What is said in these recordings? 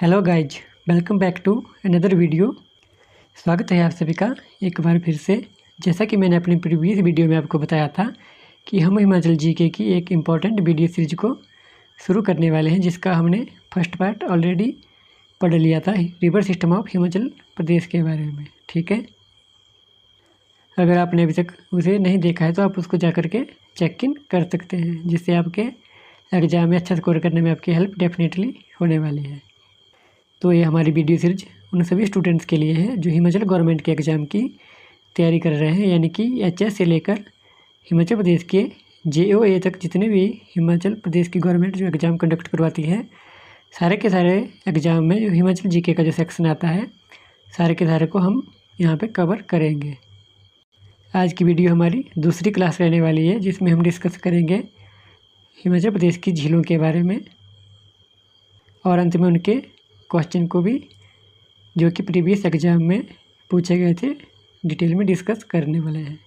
Hello guys, welcome back to another video. स्वागत है आप सभी का एक बार फिर से। जैसा कि मैंने अपनी प्रीवियस वीडियो में आपको बताया था कि हम हिमाचल जीके की एक इम्पॉर्टेंट वीडियो सीरीज को शुरू करने वाले हैं, जिसका हमने फर्स्ट पार्ट ऑलरेडी पढ़ लिया था, river system of Himachal Pradesh के बारे में। ठीक है, अगर आपने अभी तक उसे नहीं देखा है तो आप उसको जा कर के चेक इन कर सकते हैं, जिससे आपके एग्ज़ाम में अच्छा स्कोर करने में आपकी हेल्प डेफिनेटली होने वाली है। तो ये हमारी वीडियो सीरीज उन सभी स्टूडेंट्स के लिए है जो हिमाचल गवर्नमेंट के एग्ज़ाम की तैयारी कर रहे हैं, यानी कि एचएस से लेकर हिमाचल प्रदेश के जेओए तक जितने भी हिमाचल प्रदेश की गवर्नमेंट जो एग्ज़ाम कंडक्ट करवाती है, सारे के सारे एग्ज़ाम में जो हिमाचल जीके का जो सेक्शन आता है, सारे के सारे को हम यहाँ पे कवर करेंगे। आज की वीडियो हमारी दूसरी क्लास रहने वाली है, जिसमें हम डिस्कस करेंगे हिमाचल प्रदेश की झीलों के बारे में और अंत में उनके क्वेश्चन को भी जो कि प्रीवियस एग्ज़ाम में पूछे गए थे डिटेल में डिस्कस करने वाले हैं।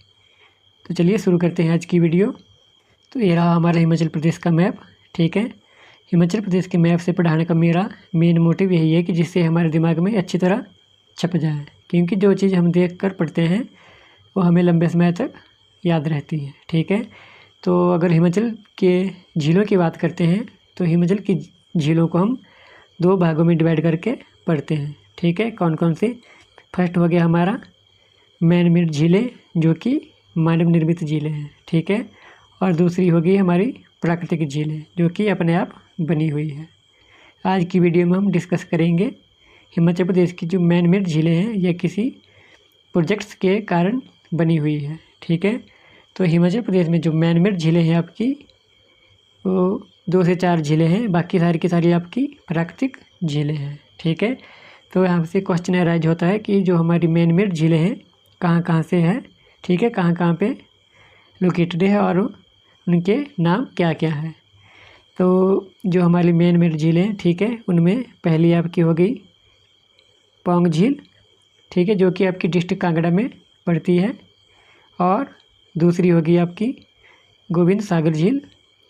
तो चलिए शुरू करते हैं आज की वीडियो। तो ये रहा हमारा हिमाचल प्रदेश का मैप। ठीक है, हिमाचल प्रदेश के मैप से पढ़ाने का मेरा मेन मोटिव यही है कि जिससे हमारे दिमाग में अच्छी तरह छप जाए, क्योंकि जो चीज़ हम देख कर पढ़ते हैं वो हमें लंबे समय तक याद रहती है। ठीक है, तो अगर हिमाचल के झीलों की बात करते हैं तो हिमाचल की झीलों को हम दो भागों में डिवाइड करके पढ़ते हैं। ठीक है, कौन कौन सी? फर्स्ट हो गया हमारा मैन मेड झीलें, जो कि मानव निर्मित झीलें हैं। ठीक है, और दूसरी होगी हमारी प्राकृतिक झीलें, जो कि अपने आप बनी हुई है। आज की वीडियो में हम डिस्कस करेंगे हिमाचल प्रदेश की जो मैन मेड झीलें हैं, यह किसी प्रोजेक्ट्स के कारण बनी हुई है। ठीक है, तो हिमाचल प्रदेश में जो मैन मेड झीलें हैं आपकी, वो 2 से 4 झीलें हैं, बाकी सारी की सारी आपकी प्राकृतिक झीलें हैं। ठीक है, तो यहाँ से क्वेश्चन अराइज होता है कि जो हमारी मैन मेड झीलें हैं कहाँ कहाँ से हैं। ठीक है, कहाँ कहाँ पे लोकेटेड है और उनके नाम क्या क्या है। तो जो हमारी मैन मेड झीलें हैं, ठीक है, उनमें पहली आपकी हो गई पौंग झील। ठीक है, जो कि आपकी डिस्ट्रिक्ट कांगड़ा में पड़ती है, और दूसरी होगी आपकी गोविंद सागर झील,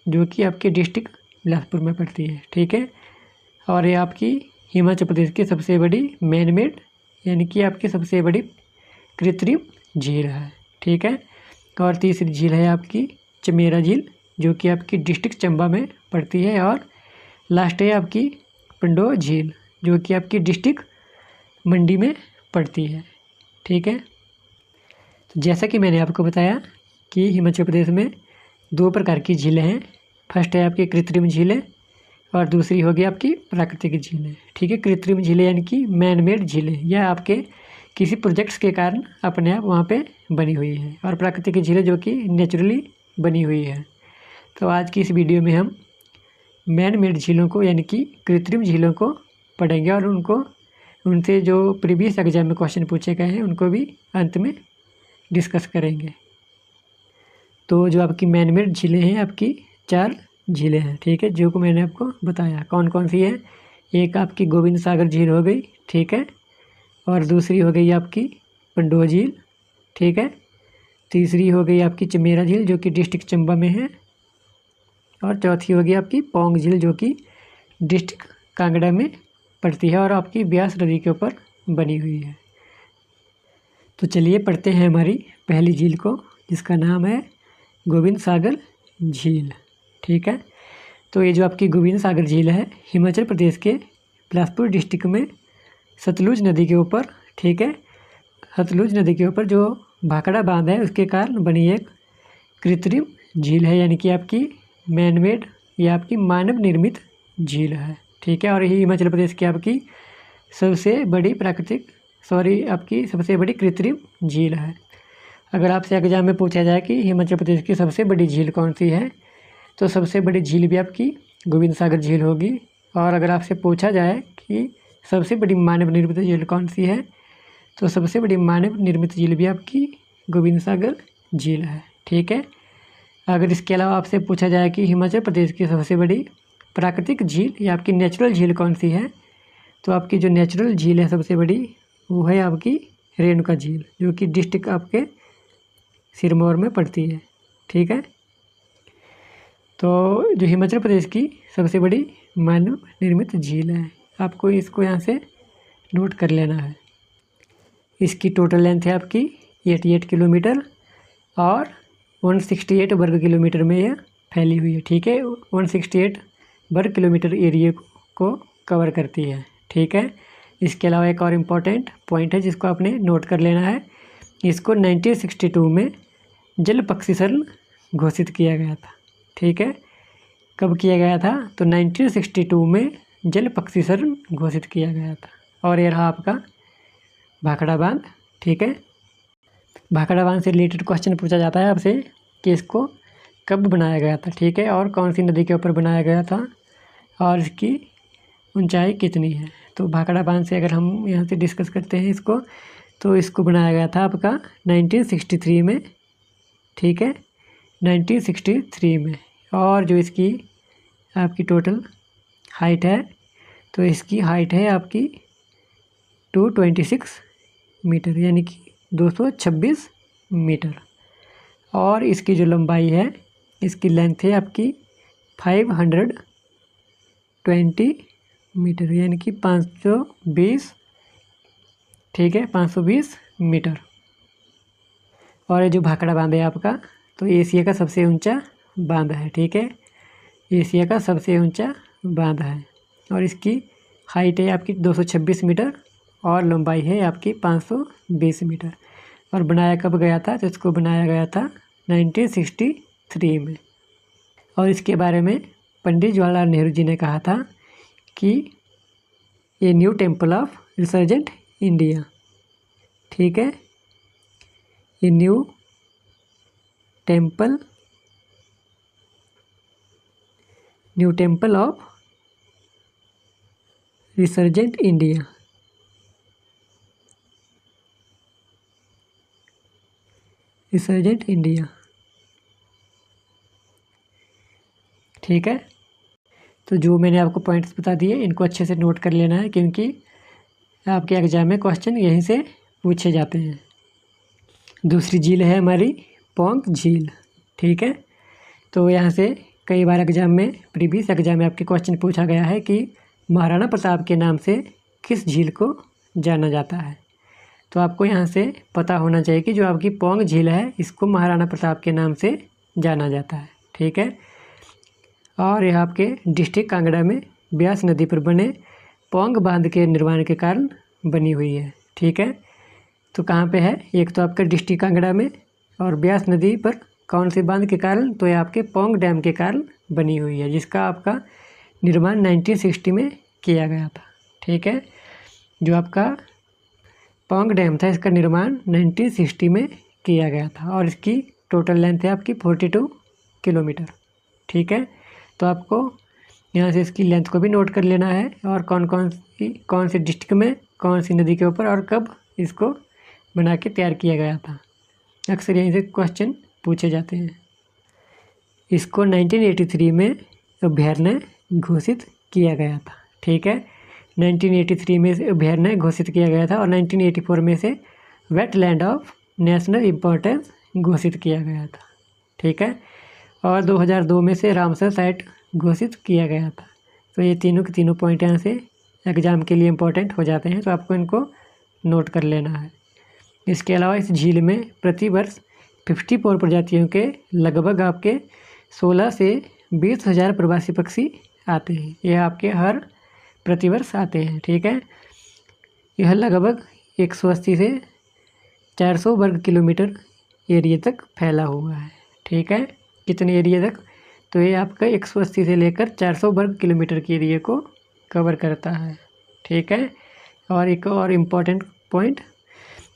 जो कि आपके डिस्ट्रिक्ट बिलासपुर में पड़ती है। ठीक है, और ये आपकी हिमाचल प्रदेश की सबसे बड़ी मैन मेड यानी कि आपकी सबसे बड़ी कृत्रिम झील है। ठीक है, और तीसरी झील है आपकी चमेरा झील, जो कि आपकी डिस्ट्रिक्ट चंबा में पड़ती है, और लास्ट है आपकी पंडो झील, जो कि आपकी डिस्ट्रिक्ट मंडी में पड़ती है। ठीक है, तो जैसा कि मैंने आपको बताया कि हिमाचल प्रदेश में 2 प्रकार की झीलें हैं। फर्स्ट है आपकी कृत्रिम झीलें और दूसरी होगी आपकी प्राकृतिक झीलें। ठीक है, कृत्रिम झीलें यानी कि मैन मेड झीलें, यह आपके किसी प्रोजेक्ट्स के कारण अपने आप वहाँ पे बनी हुई है, और प्राकृतिक झीलें जो कि नेचुरली बनी हुई है। तो आज की इस वीडियो में हम मैन मेड झीलों को यानी कि कृत्रिम झीलों को पढ़ेंगे, और उनसे जो प्रीवियस एग्जाम में क्वेश्चन पूछे गए हैं उनको भी अंत में डिस्कस करेंगे। तो जो आपकी मैन मेड झीलें हैं, आपकी 4 झीलें हैं। ठीक है, जो को मैंने आपको बताया कौन कौन सी है। एक आपकी गोविंद सागर झील हो गई, ठीक है, और दूसरी हो गई आपकी पंडोह झील। ठीक है, तीसरी हो गई आपकी चमेरा झील, जो कि डिस्ट्रिक्ट चंबा में है, और चौथी हो गई आपकी पौंग झील, जो कि डिस्ट्रिक्ट कांगड़ा में पड़ती है और आपकी ब्यास नदी के ऊपर बनी हुई है। तो चलिए पढ़ते हैं हमारी पहली झील को, जिसका नाम है गोविंद सागर झील। ठीक है, तो ये जो आपकी गोविंद सागर झील है हिमाचल प्रदेश के बिलासपुर डिस्ट्रिक्ट में सतलुज नदी के ऊपर, ठीक है, सतलुज नदी के ऊपर जो भाखड़ा बांध है उसके कारण बनी एक कृत्रिम झील है, यानी कि आपकी मैन मेड या आपकी मानव निर्मित झील है। ठीक है, और यही हिमाचल प्रदेश की आपकी सबसे बड़ी कृत्रिम झील है। अगर आपसे एग्जाम में पूछा जाए कि हिमाचल प्रदेश की सबसे बड़ी झील कौन सी है, तो सबसे बड़ी झील भी आपकी गोविंद सागर झील होगी। और अगर आपसे पूछा जाए कि सबसे बड़ी मानव निर्मित झील कौन सी है, तो सबसे बड़ी मानव निर्मित झील भी आपकी गोविंद सागर झील है। ठीक है, अगर इसके अलावा आपसे पूछा जाए कि हिमाचल प्रदेश की सबसे बड़ी प्राकृतिक झील या आपकी नेचुरल झील कौन सी है, तो आपकी जो नेचुरल झील है सबसे बड़ी, वो है आपकी रेणुका झील, जो कि डिस्ट्रिक्ट आपके सिरमौर में पड़ती है। ठीक है, तो जो हिमाचल प्रदेश की सबसे बड़ी मानव निर्मित झील है आपको इसको यहाँ से नोट कर लेना है। इसकी टोटल लेंथ है आपकी 88 किलोमीटर और 168 वर्ग किलोमीटर में यह फैली हुई है। ठीक है, 168 वर्ग किलोमीटर एरिया को कवर करती है। ठीक है, इसके अलावा एक और इम्पॉर्टेंट पॉइंट है जिसको आपने नोट कर लेना है। इसको 1962 में जल पक्षीशरण घोषित किया गया था। ठीक है, कब किया गया था? तो 1962 में जल पक्षीशरण घोषित किया गया था। और ये रहा आपका भाखड़ा बांध। ठीक है, भाखड़ा बांध से रिलेटेड क्वेश्चन पूछा जाता है आपसे कि इसको कब बनाया गया था। ठीक है, और कौन सी नदी के ऊपर बनाया गया था और इसकी ऊंचाई कितनी है। तो भाखड़ा बांध से अगर हम यहाँ से डिस्कस करते हैं इसको, तो इसको बनाया गया था आपका 1963 में। ठीक है, 1963 में। और जो इसकी आपकी टोटल हाइट है, तो इसकी हाइट है आपकी 226 मीटर, यानी कि 226 मीटर। और इसकी जो लंबाई है, इसकी लेंथ है आपकी 520 मीटर, यानी कि 520। ठीक है, 520 मीटर। और ये जो भाखड़ा बांध है आपका, तो एशिया का सबसे ऊंचा बांध है। ठीक है, एशिया का सबसे ऊंचा बांध है और इसकी हाइट है आपकी 226 मीटर और लंबाई है आपकी 520 मीटर। और बनाया कब गया था? तो इसको बनाया गया था 1963 में। और इसके बारे में पंडित जवाहरलाल नेहरू जी ने कहा था कि ये new temple of resurgent India. ठीक है, ये new temple of resurgent India. Resurgent India. ठीक है, तो जो मैंने आपको पॉइंट्स बता दिए इनको अच्छे से नोट कर लेना है, क्योंकि आपके एग्जाम में क्वेश्चन यहीं से पूछे जाते हैं। दूसरी झील है हमारी पौंग झील। ठीक है, तो यहाँ से कई बार एग्जाम में, प्रीवियस एग्जाम में आपके क्वेश्चन पूछा गया है कि महाराणा प्रताप के नाम से किस झील को जाना जाता है। तो आपको यहाँ से पता होना चाहिए कि जो आपकी पौंग झील है इसको महाराणा प्रताप के नाम से जाना जाता है। ठीक है, और यह आपके डिस्ट्रिक्ट कांगड़ा में ब्यास नदी पर बने पौंग बांध के निर्माण के कारण बनी हुई है। ठीक है, तो कहाँ पे है? एक तो आपका डिस्ट्रिक्ट कांगड़ा में, और ब्यास नदी पर कौन से बांध के कारण? तो ये आपके पौंग डैम के कारण बनी हुई है, जिसका आपका निर्माण 1960 में किया गया था। ठीक है, जो आपका पौंग डैम था इसका निर्माण 1960 में किया गया था और इसकी टोटल लेंथ है आपकी 42 किलोमीटर। ठीक है, तो आपको यहाँ से इसकी लेंथ को भी नोट कर लेना है और कौन सी डिस्ट्रिक्ट में कौन सी नदी के ऊपर और कब इसको बना के तैयार किया गया था। अक्सर यहीं से क्वेश्चन पूछे जाते हैं। इसको 1983 में अभयारण्य घोषित किया गया था। ठीक है, 1983 में अभयारण्य घोषित किया गया था और 1984 में से वेटलैंड ऑफ नेशनल इम्पोर्टेंस घोषित किया गया था। ठीक है, और 2002 में से रामसर साइट घोषित किया गया था। तो ये तीनों के तीनों पॉइंट यहाँ से एग्ज़ाम के लिए इम्पोर्टेंट हो जाते हैं, तो आपको इनको नोट कर लेना है। इसके अलावा इस झील में प्रतिवर्ष 54 प्रजातियों के लगभग आपके 16 से 20 हज़ार प्रवासी पक्षी आते हैं। यह आपके हर प्रतिवर्ष आते हैं। ठीक है, यह लगभग 180 से 400 वर्ग किलोमीटर एरिया तक फैला हुआ है। ठीक है, कितने एरिया तक? तो ये आपका 180 से लेकर 400 वर्ग किलोमीटर के एरिया को कवर करता है। ठीक है, और एक और इम्पॉर्टेंट पॉइंट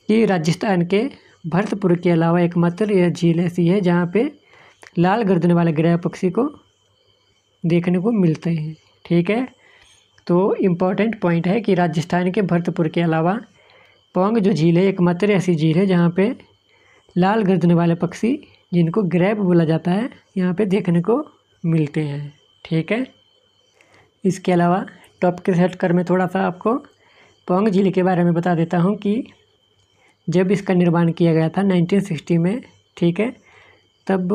कि राजस्थान के भरतपुर के अलावा एकमात्र यह झील ऐसी है जहाँ पे लाल गर्दन वाले गृह पक्षी को देखने को मिलते हैं। ठीक है, तो इम्पॉर्टेंट पॉइंट है कि राजस्थान के भरतपुर के अलावा पौंग जो झील है एकमात्र ऐसी झील है जहाँ पे लाल गर्दन वाले पक्षी, जिनको ग्रैब बोला जाता है, यहाँ पे देखने को मिलते हैं। ठीक है, इसके अलावा टॉपिक सेट कर मैं थोड़ा सा आपको पौंग झील के बारे में बता देता हूँ कि जब इसका निर्माण किया गया था 1960 में। ठीक है, तब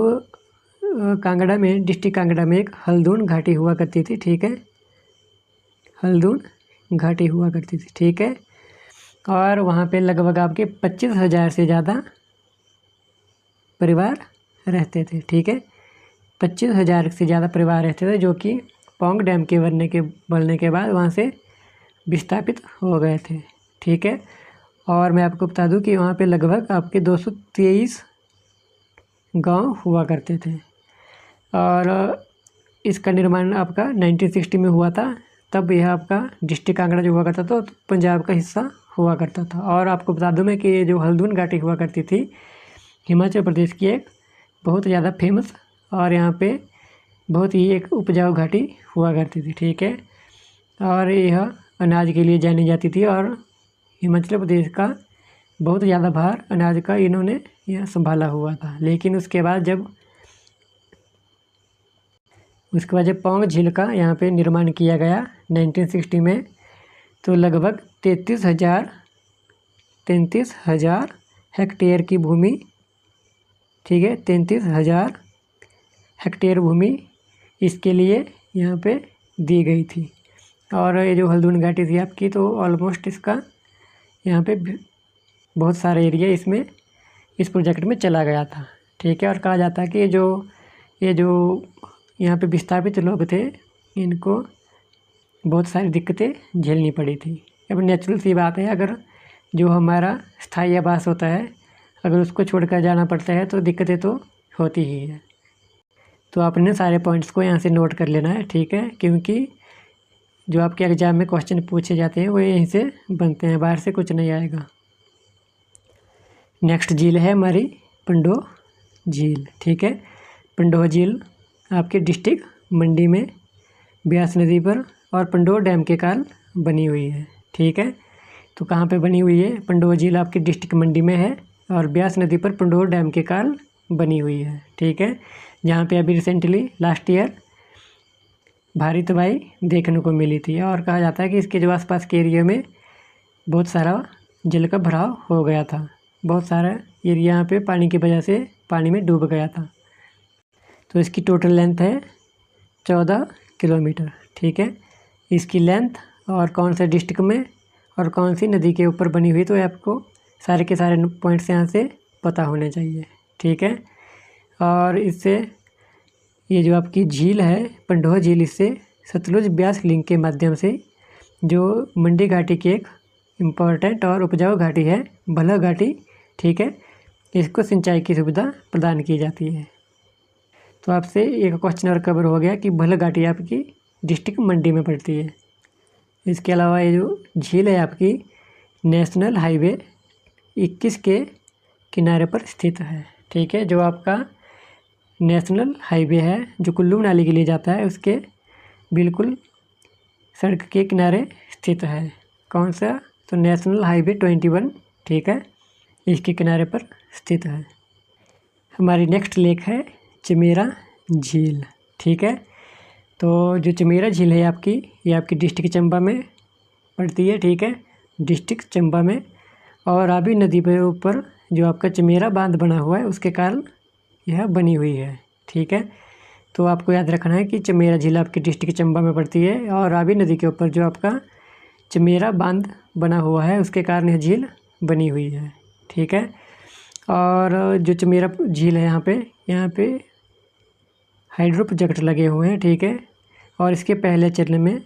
कांगड़ा में, डिस्ट्रिक्ट कांगड़ा में एक हल्द्वानी घाटी हुआ करती थी। ठीक है, हल्द्वानी घाटी हुआ करती थी, ठीक है। और वहाँ पे लगभग आपके 25,000 से ज़्यादा परिवार रहते थे, ठीक है। 25,000 से ज़्यादा परिवार रहते थे, जो कि पौंग डैम के बनने के बाद वहाँ से विस्थापित हो गए थे, ठीक है। और मैं आपको बता दूं कि वहाँ पे लगभग आपके 223 गांव हुआ करते थे। और इसका निर्माण आपका 1960 में हुआ था। तब यह आपका डिस्ट्रिक्ट कांगड़ा जो हुआ करता था तो पंजाब का हिस्सा हुआ करता था। और आपको बता दूं मैं कि ये जो हल्द्वानी घाटी हुआ करती थी, हिमाचल प्रदेश की एक बहुत ज़्यादा फेमस और यहाँ पे बहुत ही एक उपजाऊ घाटी हुआ करती थी, ठीक है। और यह अनाज के लिए जानी जाती थी और हिमाचल प्रदेश का बहुत ज़्यादा भार अनाज का इन्होंने यह संभाला हुआ था। लेकिन उसके बाद जब पौंग झील का यहाँ पे निर्माण किया गया 1960 में, तो लगभग 33,000 हेक्टेयर की भूमि, ठीक है, 33,000 हेक्टेयर भूमि इसके लिए यहाँ पे दी गई थी। और ये जो हल्द्वानी घाटी थी आपकी, तो ऑलमोस्ट इसका यहाँ पे बहुत सारा एरिया इसमें इस प्रोजेक्ट में चला गया था, ठीक है। और कहा जाता है कि ये जो यहाँ पे विस्थापित लोग थे, इनको बहुत सारी दिक्कतें झेलनी पड़ी थी। अब नेचुरल सी बात है, अगर जो हमारा स्थायी आवास होता है, अगर उसको छोड़कर जाना पड़ता है तो दिक्कतें तो होती ही है। तो आपने सारे पॉइंट्स को यहाँ से नोट कर लेना है, ठीक है, क्योंकि जो आपके एग्ज़ाम में क्वेश्चन पूछे जाते हैं वो यहीं से बनते हैं, बाहर से कुछ नहीं आएगा। नेक्स्ट झील है हमारी पंडोह झील, ठीक है। पंडोह झील आपके डिस्ट्रिक्ट मंडी में ब्यास नदी पर और पंडोह डैम के कारण बनी हुई है, ठीक है। तो कहाँ पे बनी हुई है? पंडोह झील आपकी डिस्ट्रिक्ट मंडी में है और ब्यास नदी पर पंडोह डैम के कारण बनी हुई है, ठीक है। जहाँ पे अभी रिसेंटली लास्ट ईयर भारी तबाही देखने को मिली थी। और कहा जाता है कि इसके जो आसपास के एरिया में बहुत सारा जल का भराव हो गया था, बहुत सारा एरिया यहाँ पे पानी की वजह से पानी में डूब गया था। तो इसकी टोटल लेंथ है 14 किलोमीटर, ठीक है। इसकी लेंथ और कौन से डिस्ट्रिक्ट में और कौन सी नदी के ऊपर बनी हुई, तो आपको सारे के सारे पॉइंट्स यहाँ से पता होने चाहिए, ठीक है। और इससे ये जो आपकी झील है पंडोह झील, इससे सतलुज ब्यास लिंक के माध्यम से जो मंडी घाटी की एक इम्पोर्टेंट और उपजाऊ घाटी है, भला घाटी, ठीक है, इसको सिंचाई की सुविधा प्रदान की जाती है। तो आपसे एक क्वेश्चन और कवर हो गया कि भला घाटी आपकी डिस्ट्रिक्ट मंडी में पड़ती है। इसके अलावा ये जो झील है आपकी नेशनल हाईवे 21 के किनारे पर स्थित है, ठीक है। जो आपका नेशनल हाईवे है जो कुल्लू मनाली के लिए जाता है, उसके बिल्कुल सड़क के किनारे स्थित है। कौन सा? तो नेशनल हाईवे 21, ठीक है, इसके किनारे पर स्थित है। हमारी नेक्स्ट लेक है चमेरा झील, ठीक है। तो जो चमेरा झील है आपकी, ये आपकी डिस्ट्रिक्ट चंबा में पड़ती है, ठीक है, डिस्ट्रिक्ट चंबा में। और रावी नदी के ऊपर जो आपका चमेरा बांध बना हुआ है, उसके कारण यह बनी हुई है, ठीक है। तो आपको याद रखना है कि चमेरा झील आपकी डिस्ट्रिक्ट चंबा में पड़ती है और रावी नदी के ऊपर जो आपका चमेरा बांध बना हुआ है, उसके कारण यह झील बनी हुई है, ठीक है। और जो चमेरा झील है यहाँ पे हाइड्रो प्रोजेक्ट लगे हुए हैं, ठीक है। और इसके पहले चरण में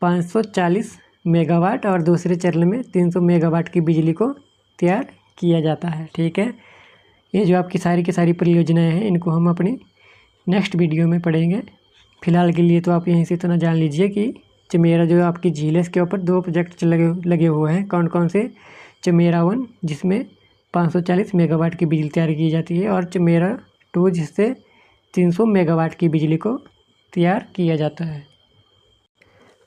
540 मेगावाट और दूसरे चरण में 300 मेगावाट की बिजली को तैयार किया जाता है, ठीक है। ये जो आपकी सारी की सारी परियोजनाएं हैं, इनको हम अपनी नेक्स्ट वीडियो में पढ़ेंगे। फिलहाल के लिए तो आप यहीं से इतना जान लीजिए कि चमेरा जो आपकी झील है, इसके ऊपर 2 प्रोजेक्ट लगे हुए हैं। कौन कौन से? चमेरा 1 जिसमें 540 मेगावाट की बिजली तैयार की जाती है और चमेरा 2 जिससे 300 मेगावाट की बिजली को तैयार किया जाता है।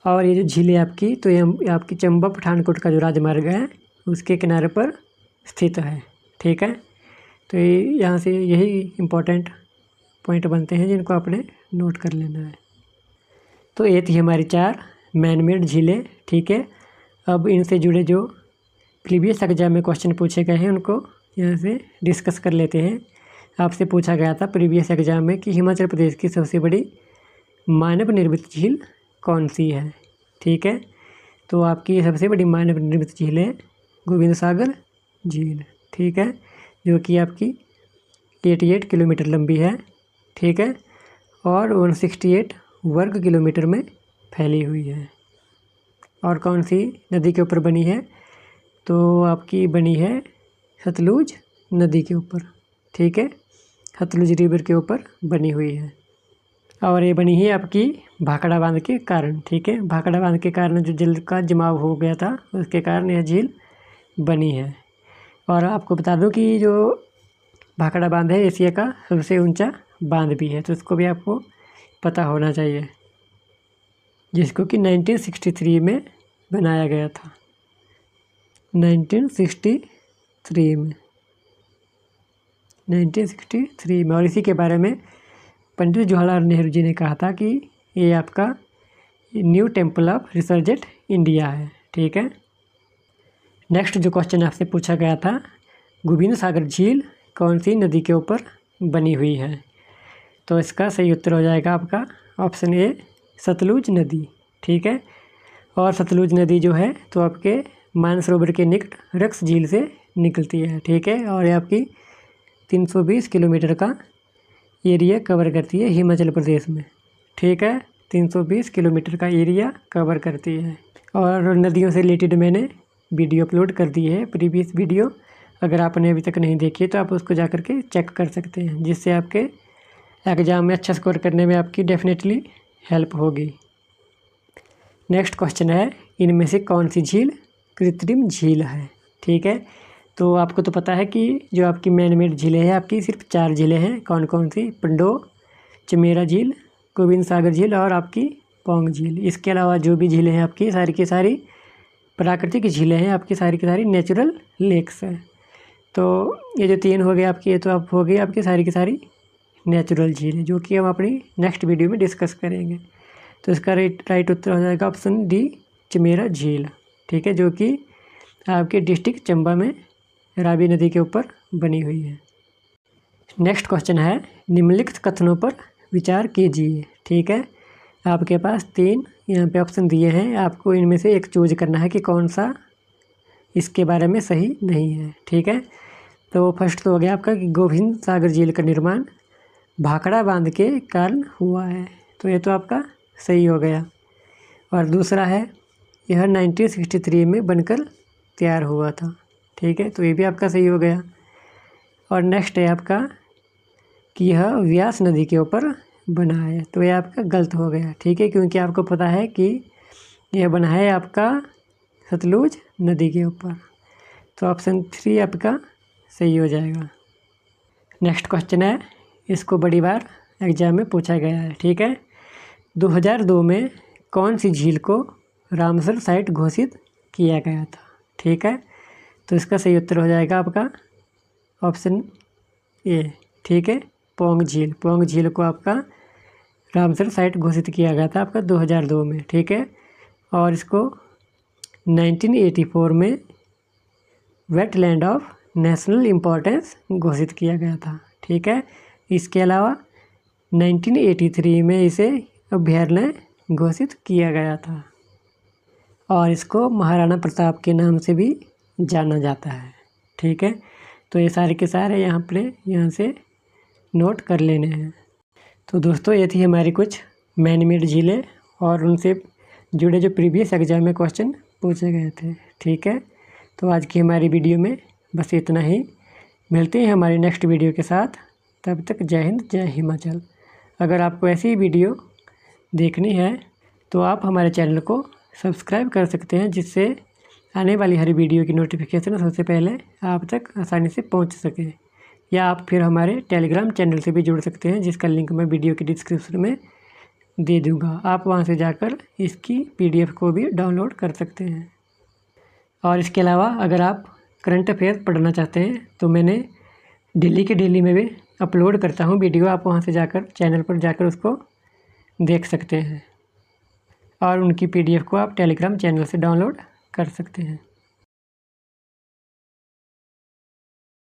और ये जो झील है आपकी, तो ये आपकी चंबा पठानकोट का जो राजमार्ग है, उसके किनारे पर स्थित है, ठीक है। तो यहाँ से यही इम्पोर्टेंट पॉइंट बनते हैं जिनको आपने नोट कर लेना है। तो ये थी हमारी 4 मैन मेड झीलें, ठीक है। अब इनसे जुड़े जो प्रीवियस एग्जाम में क्वेश्चन पूछे गए हैं, उनको यहाँ से डिस्कस कर लेते हैं। आपसे पूछा गया था प्रीवियस एग्जाम में कि हिमाचल प्रदेश की सबसे बड़ी मानव निर्मित झील कौन सी है, ठीक है। तो आपकी सबसे बड़ी मानव निर्मित झील है गोविंद सागर झील, ठीक है, जो कि आपकी 88 किलोमीटर लंबी है, ठीक है, और 168 वर्ग किलोमीटर में फैली हुई है। और कौन सी नदी के ऊपर बनी है? तो आपकी बनी है सतलुज नदी के ऊपर, ठीक है, सतलुज रिवर के ऊपर बनी हुई है। और ये बनी है आपकी भाखड़ा बांध के कारण, ठीक है, भाखड़ा बांध के कारण जो जल का जमाव हो गया था उसके कारण यह झील बनी है। और आपको बता दूं कि जो भाखड़ा बांध है एशिया का सबसे ऊंचा बांध भी है, तो इसको भी आपको पता होना चाहिए, जिसको कि 1963 में बनाया गया था, 1963 में। और इसी के बारे में पंडित जवाहरलाल नेहरू जी ने कहा था कि ये आपका new temple of resurgent India है, ठीक है। नेक्स्ट जो क्वेश्चन आपसे पूछा गया था, गोविंद सागर झील कौन सी नदी के ऊपर बनी हुई है? तो इसका सही उत्तर हो जाएगा आपका ऑप्शन ए सतलुज नदी, ठीक है। और सतलुज नदी जो है तो आपके मानसरोवर के निकट रक्स झील से निकलती है, ठीक है, और ये आपकी 320 किलोमीटर का एरिया कवर करती है हिमाचल प्रदेश में, ठीक है, 320 किलोमीटर का एरिया कवर करती है। और नदियों से रिलेटेड मैंने वीडियो अपलोड कर दी है, प्रीवियस वीडियो, अगर आपने अभी तक नहीं देखी तो आप उसको जा कर के चेक कर सकते हैं, जिससे आपके एग्ज़ाम में अच्छा स्कोर करने में आपकी डेफिनेटली हेल्प होगी। नेक्स्ट क्वेश्चन है, इनमें से कौन सी झील कृत्रिम झील है? ठीक है, तो आपको तो पता है कि जो आपकी मैन मेड झीलें हैं आपकी सिर्फ 4 झीलें हैं। कौन कौन सी? पंडो, चमेरा झील, गोविंद सागर झील और आपकी पौंग झील। इसके अलावा जो भी झीलें हैं आपकी सारी की सारी प्राकृतिक झीलें हैं, आपकी सारी की सारी नेचुरल लेक्स हैं। तो ये जो 3 हो गए आपकी, ये तो आप हो गई आपकी सारी की सारी नेचुरल झीलें, जो कि हम अपनी नेक्स्ट वीडियो में डिस्कस करेंगे। तो इसका राइट उत्तर हो जाएगा ऑप्शन डी चमेरा झील, ठीक है, जो कि आपके डिस्ट्रिक्ट चंबा में रावी नदी के ऊपर बनी हुई है। नेक्स्ट क्वेश्चन है, निम्नलिखित कथनों पर विचार कीजिए। ठीक है, आपके पास 3 यहाँ पे ऑप्शन दिए हैं, आपको इनमें से एक चूज करना है कि कौन सा इसके बारे में सही नहीं है। ठीक है, तो फर्स्ट तो हो गया आपका कि गोविंद सागर झील का निर्माण भाखड़ा बांध के कारण हुआ है, तो ये तो आपका सही हो गया। और दूसरा है यह 1963 में बनकर तैयार हुआ था। ठीक है, तो ये भी आपका सही हो गया। और नेक्स्ट है आपका कि यह व्यास नदी के ऊपर बना है, तो यह आपका गलत हो गया। ठीक है, क्योंकि आपको पता है कि यह बना है आपका सतलुज नदी के ऊपर, तो ऑप्शन 3 आपका सही हो जाएगा। नेक्स्ट क्वेश्चन है, इसको बड़ी बार एग्जाम में पूछा गया है। ठीक है, 2002 में कौन सी झील को रामसर साइट घोषित किया गया था? ठीक है, तो इसका सही उत्तर हो जाएगा आपका ऑप्शन ए, ठीक है, पौंग झील। पौंग झील को आपका रामसर साइट घोषित किया गया था आपका 2002 में। ठीक है, और इसको 1984 में वेटलैंड ऑफ नेशनल इम्पोर्टेंस घोषित किया गया था। ठीक है, इसके अलावा 1983 में इसे अभयारण्य घोषित किया गया था, और इसको महाराणा प्रताप के नाम से भी जाना जाता है। ठीक है, तो ये सारे के सारे यहाँ से नोट कर लेने हैं। तो दोस्तों, ये थी हमारी कुछ मैन मेड झीलें और उनसे जुड़े जो प्रीवियस एग्जाम में क्वेश्चन पूछे गए थे। ठीक है, तो आज की हमारी वीडियो में बस इतना ही। मिलते हैं हमारी नेक्स्ट वीडियो के साथ, तब तक जय हिंद जय हिमाचल। अगर आपको ऐसी वीडियो देखनी है तो आप हमारे चैनल को सब्सक्राइब कर सकते हैं, जिससे आने वाली हर वीडियो की नोटिफिकेशन सबसे पहले आप तक आसानी से पहुंच सके। या आप फिर हमारे टेलीग्राम चैनल से भी जुड़ सकते हैं, जिसका लिंक मैं वीडियो की डिस्क्रिप्शन में दे दूंगा। आप वहां से जाकर इसकी PDF को भी डाउनलोड कर सकते हैं। और इसके अलावा अगर आप करंट अफेयर पढ़ना चाहते हैं तो मैंने डेली के डेली में भी अपलोड करता हूँ वीडियो, आप वहाँ से जाकर चैनल पर जाकर उसको देख सकते हैं, और उनकी PDF को आप टेलीग्राम चैनल से डाउनलोड कर सकते हैं।